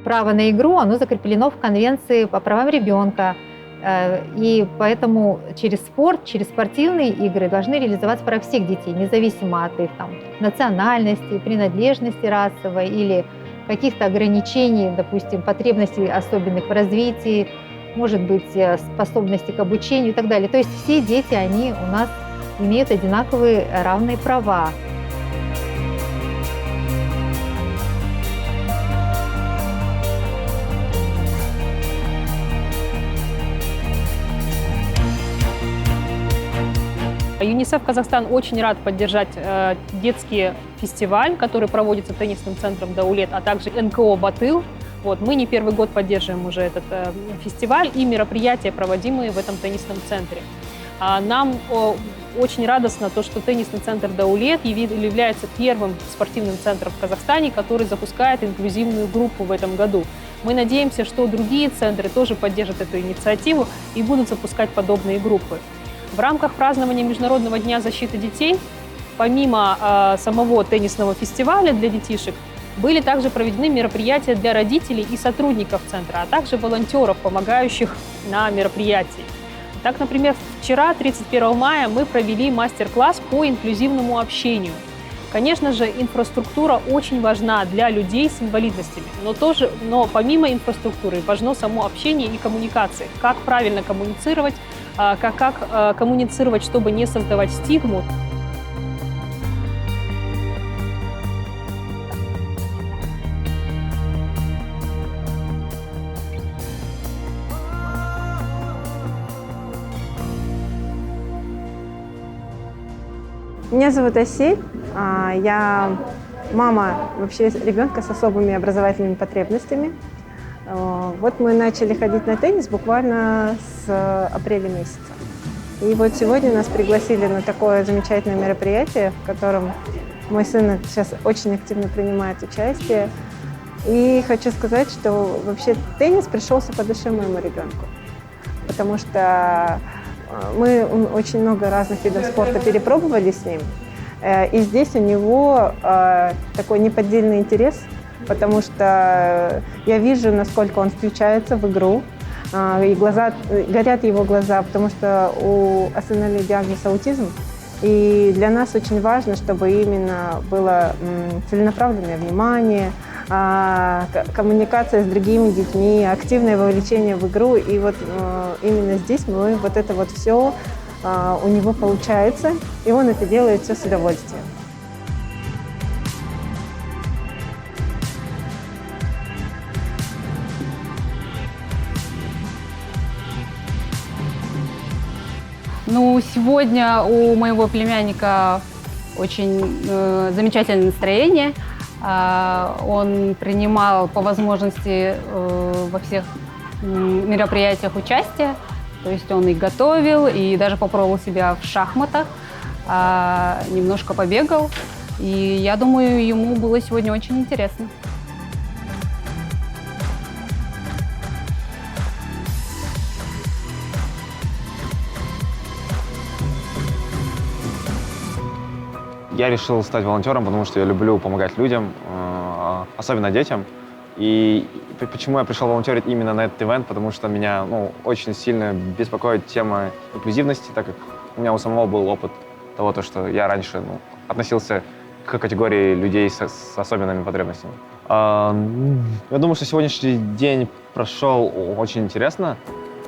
право на игру, оно закреплено в Конвенции по правам ребенка. И поэтому через спорт, через спортивные игры должны реализоваться права всех детей, независимо от их национальности, принадлежности расовой или каких-то ограничений, допустим, потребностей особенных в развитии, может быть, способности к обучению и так далее. То есть все дети, они у нас имеют одинаковые равные права. ЮНИСЕФ Казахстан очень рад поддержать детский фестиваль, который проводится теннисным центром «Даулет», а также НКО «Батыл». Мы не первый год поддерживаем уже этот фестиваль и мероприятия, проводимые в этом теннисном центре. Нам очень радостно то, что теннисный центр «Даулет» является первым спортивным центром в Казахстане, который запускает инклюзивную группу в этом году. Мы надеемся, что другие центры тоже поддержат эту инициативу и будут запускать подобные группы. В рамках празднования Международного дня защиты детей, помимо самого теннисного фестиваля для детишек, были также проведены мероприятия для родителей и сотрудников центра, а также волонтеров, помогающих на мероприятии. Так, например, вчера, 31 мая, мы провели мастер-класс по инклюзивному общению. Конечно же, инфраструктура очень важна для людей с инвалидностями, но помимо инфраструктуры важно само общение и коммуникации. Как правильно коммуницировать, как коммуницировать, чтобы не создавать стигму. Меня зовут Асель, я мама вообще ребенка с особыми образовательными потребностями. Мы начали ходить на теннис буквально с апреля месяца. И сегодня нас пригласили на такое замечательное мероприятие, в котором мой сын сейчас очень активно принимает участие. И хочу сказать, что вообще теннис пришелся по душе моему ребенку, потому что мы очень много разных видов спорта перепробовали с ним, и здесь у него такой неподдельный интерес, потому что я вижу, насколько он включается в игру, и горят его глаза, потому что у установили диагноз аутизм, и для нас очень важно, чтобы именно было целенаправленное внимание, коммуникация с другими детьми, активное вовлечение в игру. И именно здесь это все у него получается, и он это делает все с удовольствием. Сегодня у моего племянника очень замечательное настроение. Он принимал по возможности во всех мероприятиях участие. То есть он и готовил, и даже попробовал себя в шахматах, немножко побегал. И я думаю, ему было сегодня очень интересно. Я решил стать волонтером, потому что я люблю помогать людям, особенно детям. И почему я пришел волонтерить именно на этот ивент? Потому что меня очень сильно беспокоит тема инклюзивности, так как у меня у самого был опыт того, что я раньше относился к категории людей с особенными потребностями. Я думаю, что сегодняшний день прошел очень интересно.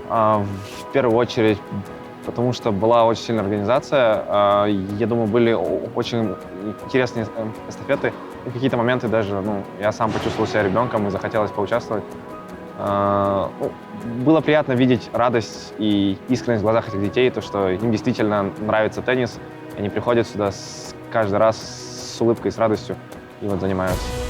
В первую очередь, потому что была очень сильная организация. Я думаю, были очень интересные эстафеты. И в какие-то моменты даже я сам почувствовал себя ребенком и захотелось поучаствовать. Было приятно видеть радость и искренность в глазах этих детей, то, что им действительно нравится теннис. Они приходят сюда каждый раз с улыбкой, с радостью и занимаются.